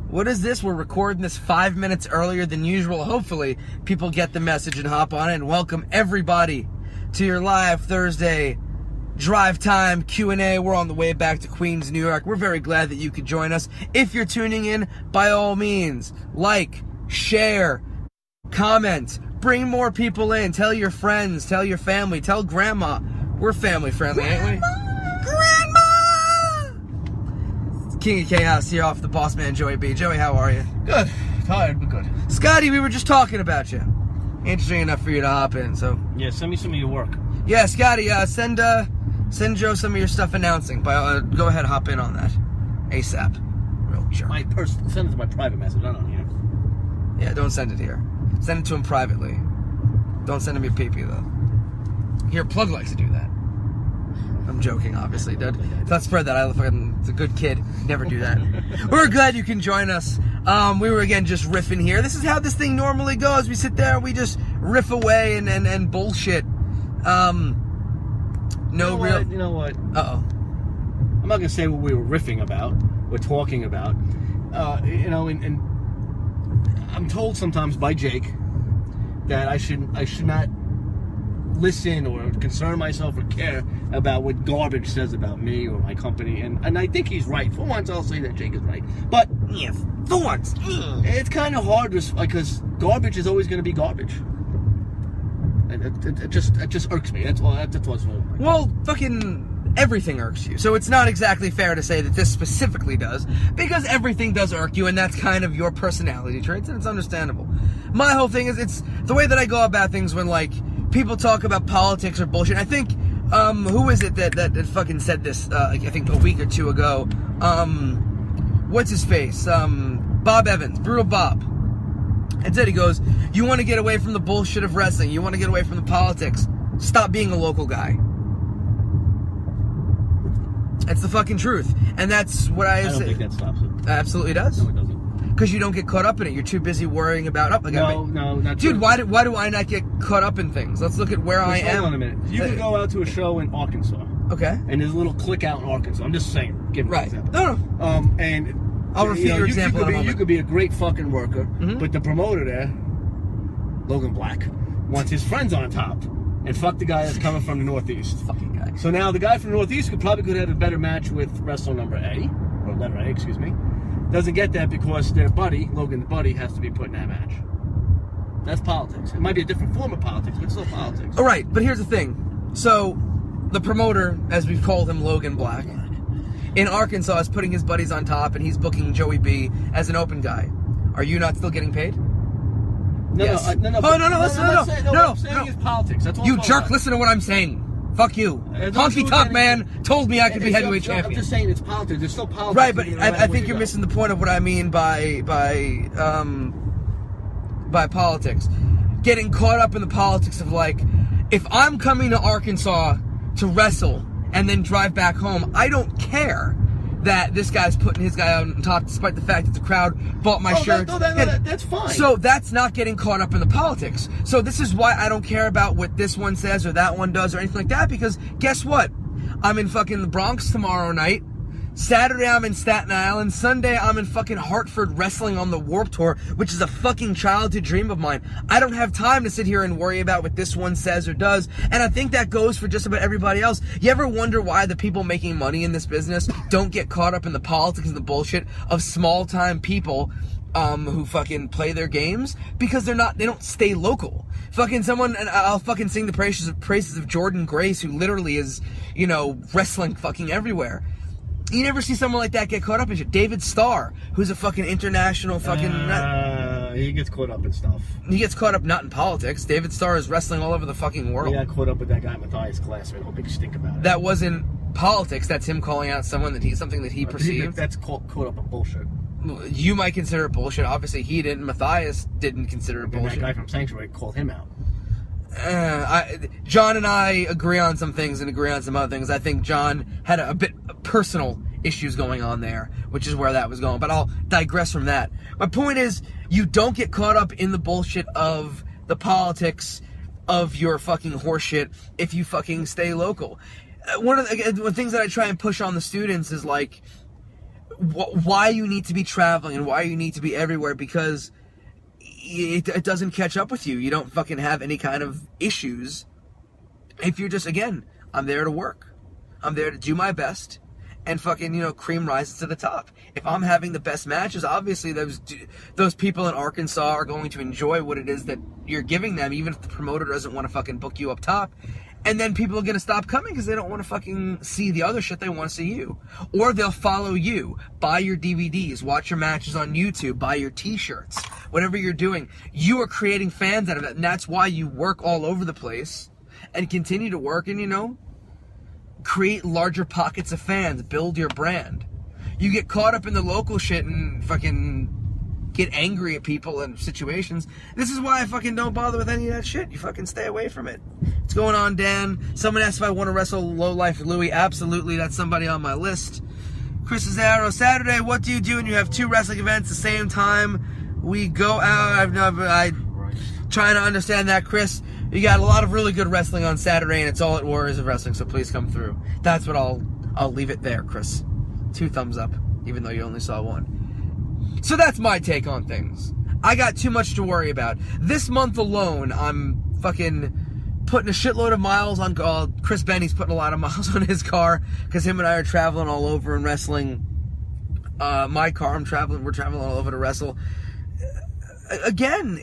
What is this? We're recording this 5 minutes earlier than usual. Hopefully, people get the message and hop on it. And welcome everybody to your live Thursday drive time Q&A. We're on the way back to Queens, New York. We're very glad that you could join us. If you're tuning in, by all means, like, share, comment, bring more people in. Tell your friends, tell your family, tell grandma. We're family friendly, ain't we? Grandma! King of Chaos here off the boss man, Joey B. Joey, how are you? Good. Tired, but good. Scotty, we were just talking about you. Interesting enough for you to hop in, so. Yeah, send me some of your work. Yeah, Scotty, send Joe some of your stuff announcing. Go ahead, hop in on that. ASAP. Real jerk. Send it to my private message, not on here. Yeah, don't send it here. Send it to him privately. Don't send him your pee-pee, though. Here, Plug likes to do that. I'm joking, obviously, dude. Let's spread that. It's a good kid. Never do that. We're glad you can join us. We were, again, just riffing here. This is how this thing normally goes. We sit there and we just riff away and bullshit. You know what? Uh-oh. I'm not going to say what we were riffing about, we're talking about. And I'm told sometimes by Jake that I should not listen or concern myself or care about what garbage says about me or my company, and I think he's right. For once, I'll say that Jake is right. But Yeah, for once. it's kind of hard because garbage is always going to be garbage. It just irks me. That's what's wrong. Well, fucking everything irks you. So it's not exactly fair to say that this specifically does, because everything does irk you, and that's kind of your personality traits, and it's understandable. My whole thing is, it's the way that I go about things when, like, people talk about politics or bullshit. I think, who is it that fucking said this, I think a week or two ago? What's his face? Bob Evans, Brutal Bob. Instead, he goes, you want to get away from the bullshit of wrestling. You want to get away from the politics. Stop being a local guy. That's the fucking truth. And that's what I say. I don't think that stops it. Absolutely does. No, it doesn't. Because you don't get caught up in it. You're too busy worrying about... No, not Dude, true. why do I not get caught up in things? Let's look at where I am. Hold on a minute. You can go out to a show in Arkansas. Okay. And there's a little clique out in Arkansas. I'm just saying. Give me an example. No. And I'll refute your example in a moment. You could be a great fucking worker, but the promoter there, Logan Black, wants his friends on top and fuck the guy that's coming from the Northeast. Fucking guy. So now the guy from the Northeast could have a better match with wrestler number A, or letter A, excuse me. Doesn't get that because their buddy, Logan's buddy, has to be put in that match. That's politics. It might be a different form of politics, but it's still politics. All right, but here's the thing. So, the promoter, as we've called him, Logan Black, in Arkansas is putting his buddies on top, and he's booking Joey B as an open guy. Are you not still getting paid? No, Yes. no. What I'm saying is politics. That's all You I'm talking jerk, about. listen to what I'm saying. Fuck you. Don't Honky you Tonk get Man told me I could be heavyweight I'm champion. just saying it's politics. There's still politics. Right, but no matter I where think you you're go. missing the point of what I mean by politics. Getting caught up in the politics of, like, if I'm coming to Arkansas to wrestle and then drive back home, I don't care that this guy's putting his guy on top, despite the fact that the crowd bought my shirt. That's fine. So that's not getting caught up in the politics. So this is why I don't care about what this one says or that one does or anything like that, because guess what? I'm in fucking the Bronx tomorrow night. Saturday I'm in Staten Island. Sunday I'm in fucking Hartford wrestling on the Warped Tour, which is a fucking childhood dream of mine. I don't have time to sit here and worry about what this one says or does, and I think that goes for just about everybody else. You ever wonder why the people making money in this business don't get caught up in the politics and the bullshit of small-time people who fucking play their games? Because they don't stay local. Fucking someone, and I'll fucking sing the praises of Jordan Grace, who literally is, wrestling fucking everywhere. You never see someone like that get caught up in shit. David Starr, who's a fucking international fucking... he gets caught up in stuff. He gets caught up not in politics. David Starr is wrestling all over the fucking world. He got caught up with that guy Matthias Class, made a whole big stink about it. That wasn't politics. That's him calling out something that he perceived. That's caught up in bullshit. You might consider it bullshit. Obviously, he didn't. Matthias didn't consider it bullshit. And that guy from Sanctuary called him out. John and I agree on some things and agree on some other things. I think John had a bit of personal issues going on there, which is where that was going. But I'll digress from that. My point is, you don't get caught up in the bullshit of the politics of your fucking horseshit if you fucking stay local. One of the things that I try and push on the students is, like, why you need to be traveling and why you need to be everywhere, because it doesn't catch up with you. You don't fucking have any kind of issues if you're just, again, I'm there to work. I'm there to do my best, and fucking, you know, cream rises to the top. If I'm having the best matches, obviously those people in Arkansas are going to enjoy what it is that you're giving them, even if the promoter doesn't want to fucking book you up top. And then people are going to stop coming because they don't want to fucking see the other shit. They want to see you. Or they'll follow you, buy your DVDs, watch your matches on YouTube, buy your t-shirts. Whatever you're doing, you are creating fans out of it. And that's why you work all over the place and continue to work and, you know, create larger pockets of fans, build your brand. You get caught up in the local shit and fucking get angry at people and situations. This is why I fucking don't bother with any of that shit. You fucking stay away from it. What's going on, Dan? Someone asked if I want to wrestle Low Life Louie. Absolutely, that's somebody on my list. Chris Azaro, Saturday, what do you do when you have 2 wrestling events at the same time? We go out. I'm trying to understand that, Chris. You got a lot of really good wrestling on Saturday, and it's all at Warriors of Wrestling, so please come through. That's what I'll leave it there, Chris. 2 thumbs up, even though you only saw 1. So that's my take on things. I got too much to worry about. This month alone, I'm fucking putting a shitload of miles on... Chris Benny's putting a lot of miles on his car, because him and I are traveling all over and wrestling. My car, we're traveling all over to wrestle. Again,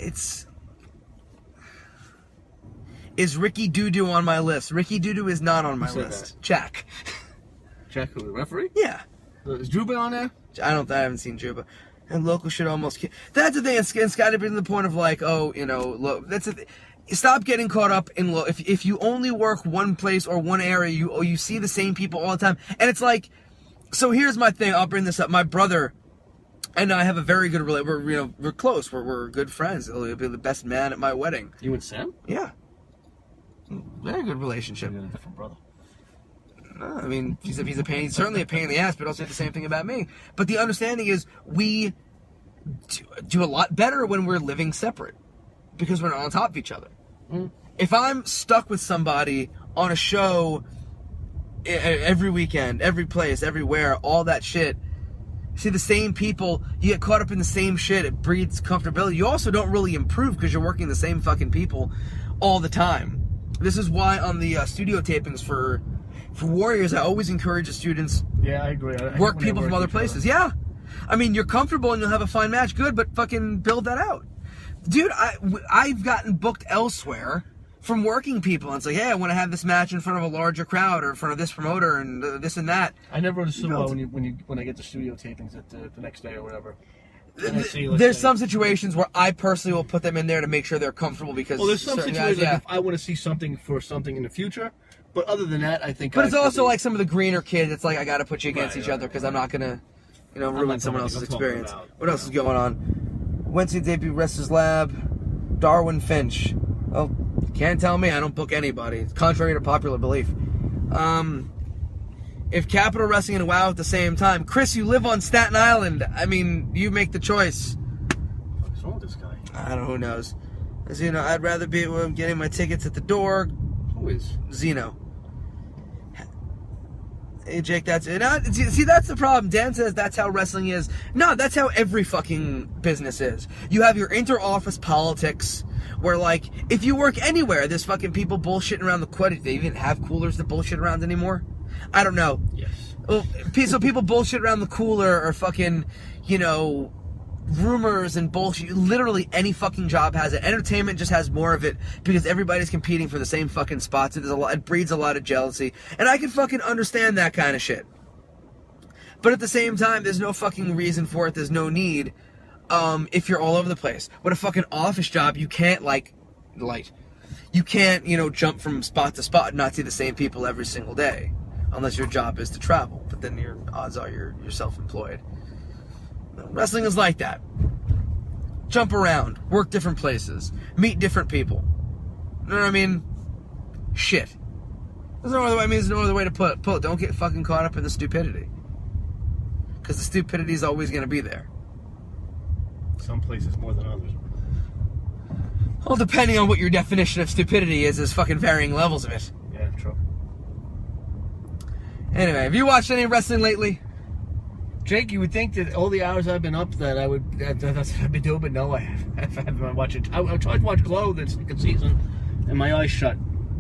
Is Ricky Doo-Doo on my list? Ricky Doo-Doo is not on my list. Jack. Jack, who, the referee? Yeah. Is Juba on there? I haven't seen Juba. And local shit almost... That's the thing. It's got to be to the point of like, oh, you know, that's stop getting caught up in if you only work one place or one area, you see the same people all the time. And it's like, so here's my thing. I'll bring this up. My brother and I have a very good relationship. We're close. We're good friends. He'll be the best man at my wedding. You and Sam? Yeah. Very good relationship. You got a different brother. No, I mean, he's certainly a pain in the ass, but also the same thing about me. But the understanding is we do a lot better when we're living separate because we're not on top of each other. Mm. If I'm stuck with somebody on a show every weekend, every place, everywhere, all that shit, see the same people, you get caught up in the same shit, it breeds comfortability. You also don't really improve because you're working the same fucking people all the time. This is why on the studio tapings for Warriors, I always encourage the students. Yeah, I agree. Work people from other places. Yeah. I mean, you're comfortable and you'll have a fine match. Good, but fucking build that out. Dude, I've gotten booked elsewhere from working people. And it's like, hey, I want to have this match in front of a larger crowd or in front of this promoter and this and that. I never understood when I get the studio tapings at the next day or whatever. There's some situations where I personally will put them in there to make sure they're comfortable because... Well, there's some situations like if I want to see something for something in the future, but other than that, I think... But it's also like some of the greener kids, it's like I got to put you against each other because I'm not going to, ruin someone else's experience. What else is going on? Wednesday debut, Wrestlers Lab, Darwin Finch. Well, can't tell me, I don't book anybody. It's contrary to popular belief. If Capital Wrestling and WoW at the same time. Chris, you live on Staten Island. I mean, you make the choice. What's wrong with this guy? I don't know, who knows. As you know, I'd rather be getting my tickets at the door. Who is? Zeno. Hey, Jake, that's it. See, that's the problem. Dan says that's how wrestling is. No, that's how every fucking business is. You have your inter-office politics where, like, if you work anywhere, there's fucking people bullshitting around the quad. Do they even have coolers to bullshit around anymore? I don't know. Yes. Well, so people bullshit around the cooler or fucking, rumors and bullshit. Literally any fucking job has it. Entertainment just has more of it because everybody's competing for the same fucking spots. It breeds a lot of jealousy. And I can fucking understand that kind of shit. But at the same time, there's no fucking reason for it. There's no need if you're all over the place. With a fucking office job, you can't, you can't, jump from spot to spot and not see the same people every single day. Unless your job is to travel, but then your odds are you're self-employed. Wrestling is like that. Jump around, work different places, meet different people. You know what I mean? Shit. There's no other way. There's no other way to put it. Don't get fucking caught up in the stupidity, because the stupidity is always going to be there. Some places more than others. Well, depending on what your definition of stupidity is, there's fucking varying levels of it. Yeah, true. Anyway, have you watched any wrestling lately? Jake, you would think that all the hours I've been up that that's what I've been doing, but no, I haven't been watching. I tried to watch Glow this second season, and my eyes shut.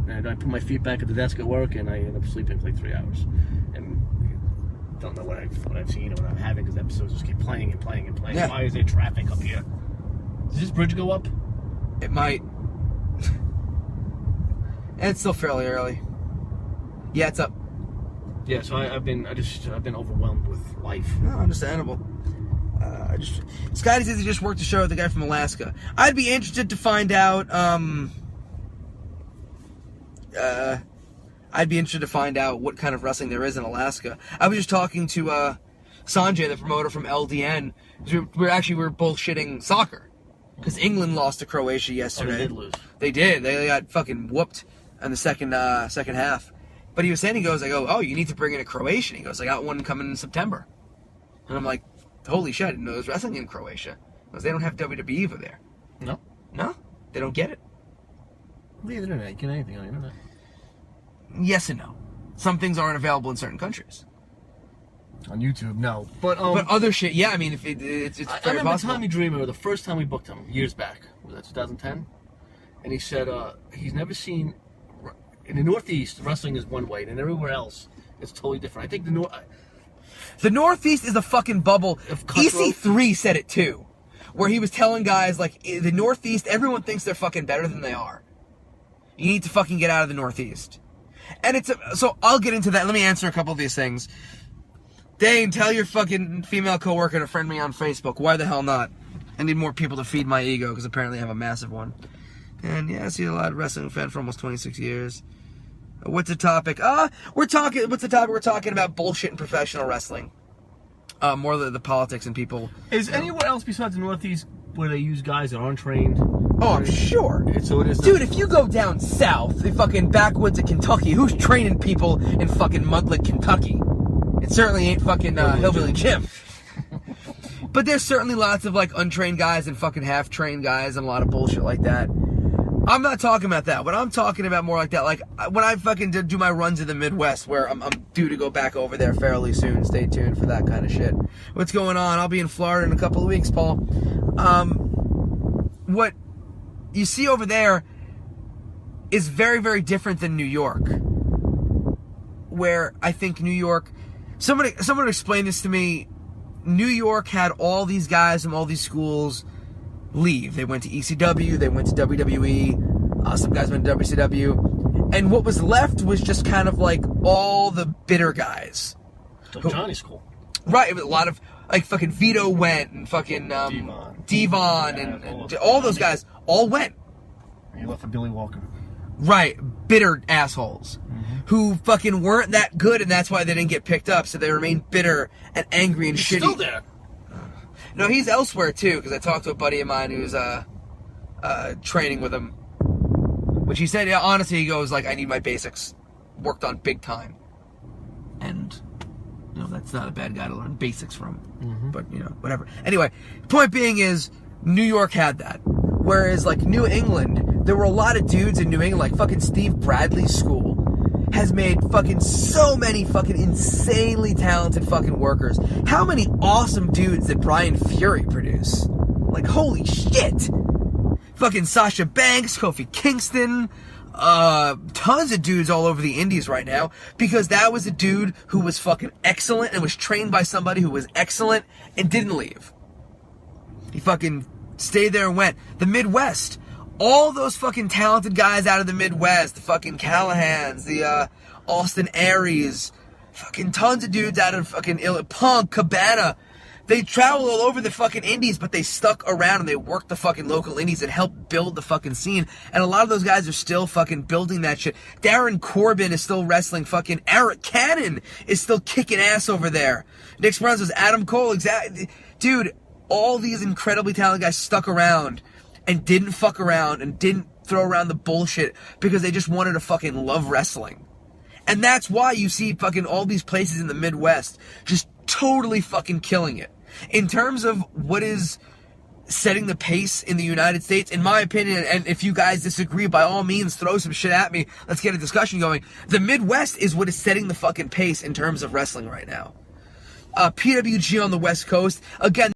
And I put my feet back at the desk at work, and I end up sleeping for like 3 hours. And don't know what I've seen or what I'm having, because episodes just keep playing and playing and playing. Yeah. Why is there traffic up here? Does this bridge go up? It might. And it's still fairly early. Yeah, it's up. Yeah, so I've been overwhelmed with life. No, understandable. Scotty says he just worked a show with the guy from Alaska. I'd be interested to find out. I'd be interested to find out what kind of wrestling there is in Alaska. I was just talking to Sanjay, the promoter from LDN. We're bullshitting soccer because England lost to Croatia yesterday. Oh, they did lose. They did. They got fucking whooped in the second half. But he was saying, I go, oh, you need to bring in a Croatian. He goes, I got one coming in September. And I'm like, holy shit, I didn't know there was wrestling in Croatia. Because they don't have WWE over there. No? No? They don't get it. The internet, you get anything on the internet. Yes and no. Some things aren't available in certain countries. On YouTube, no. But other shit, yeah, I mean, it's very I remember possible. Tommy Dreamer, the first time we booked him, years back. Was that 2010? And he said he's never seen... In the Northeast, wrestling is one way, and everywhere else, it's totally different. I think the Northeast is a fucking bubble. EC3 said it too, where he was telling guys, like, the Northeast, everyone thinks they're fucking better than they are. You need to fucking get out of the Northeast. And so I'll get into that. Let me answer a couple of these things. Dane, tell your fucking female coworker to friend me on Facebook. Why the hell not? I need more people to feed my ego, because apparently I have a massive one. And yeah, I see a lot of wrestling fan for almost 26 years. What's the topic? What's the topic? We're talking about bullshit in professional wrestling. More the politics and people. Is anywhere else besides the Northeast where they use guys that aren't trained? Oh, I'm sure. So it is. Dude, if you go down south, the fucking backwoods of Kentucky, who's training people in fucking Mudlick, Kentucky? It certainly ain't fucking Hillbilly Jim. But there's certainly lots of like untrained guys and fucking half-trained guys and a lot of bullshit like that. I'm not talking about that. What I'm talking about more like that, like when I fucking do my runs in the Midwest, where I'm due to go back over there fairly soon. Stay tuned for that kind of shit. What's going on? I'll be in Florida in a couple of weeks, Paul. What you see over there is very, very different than New York. Where I think New York, someone explained this to me. New York had all these guys from all these schools leave. They went to ECW, they went to WWE, some guys went to WCW, and what was left was just kind of like all the bitter guys. Like Johnny's school. Right, it was a lot of, like fucking Vito went, and fucking Devon and all those guys all went. And he left for Billy Walker. Right, bitter assholes. Who fucking weren't that good, and that's why they didn't get picked up, so they remained bitter and angry and shitty. He's still there. No, he's elsewhere too, because I talked to a buddy of mine who's training with him. Which he said, yeah, honestly, he goes, like, I need my basics worked on big time. And, you know, that's not a bad guy to learn basics from. But, you know, whatever. Anyway, the point being is, New York had that. Whereas, like, New England, there were a lot of dudes in New England, like fucking Steve Bradley's school has made fucking so many fucking insanely talented fucking workers. How many awesome dudes did Brian Fury produce? Like, holy shit! Fucking Sasha Banks, Kofi Kingston, tons of dudes all over the indies right now, because that was a dude who was fucking excellent and was trained by somebody who was excellent and didn't leave. He fucking stayed there and went. The Midwest, all those fucking talented guys out of the Midwest, the fucking Callahans, the Austin Aries, fucking tons of dudes out of fucking Punk, Cabana. They traveled all over the fucking indies, but they stuck around and they worked the fucking local indies and helped build the fucking scene. And a lot of those guys are still fucking building that shit. Darren Corbin is still wrestling. Fucking Eric Cannon is still kicking ass over there. Nick Speranzo's Adam Cole, exactly. Dude, all these incredibly talented guys stuck around and didn't fuck around and didn't throw around the bullshit because they just wanted to fucking love wrestling. And that's why you see fucking all these places in the Midwest just totally fucking killing it. In terms of what is setting the pace in the United States, in my opinion, and if you guys disagree, by all means, throw some shit at me. Let's get a discussion going. The Midwest is what is setting the fucking pace in terms of wrestling right now. PWG on the West Coast. Again,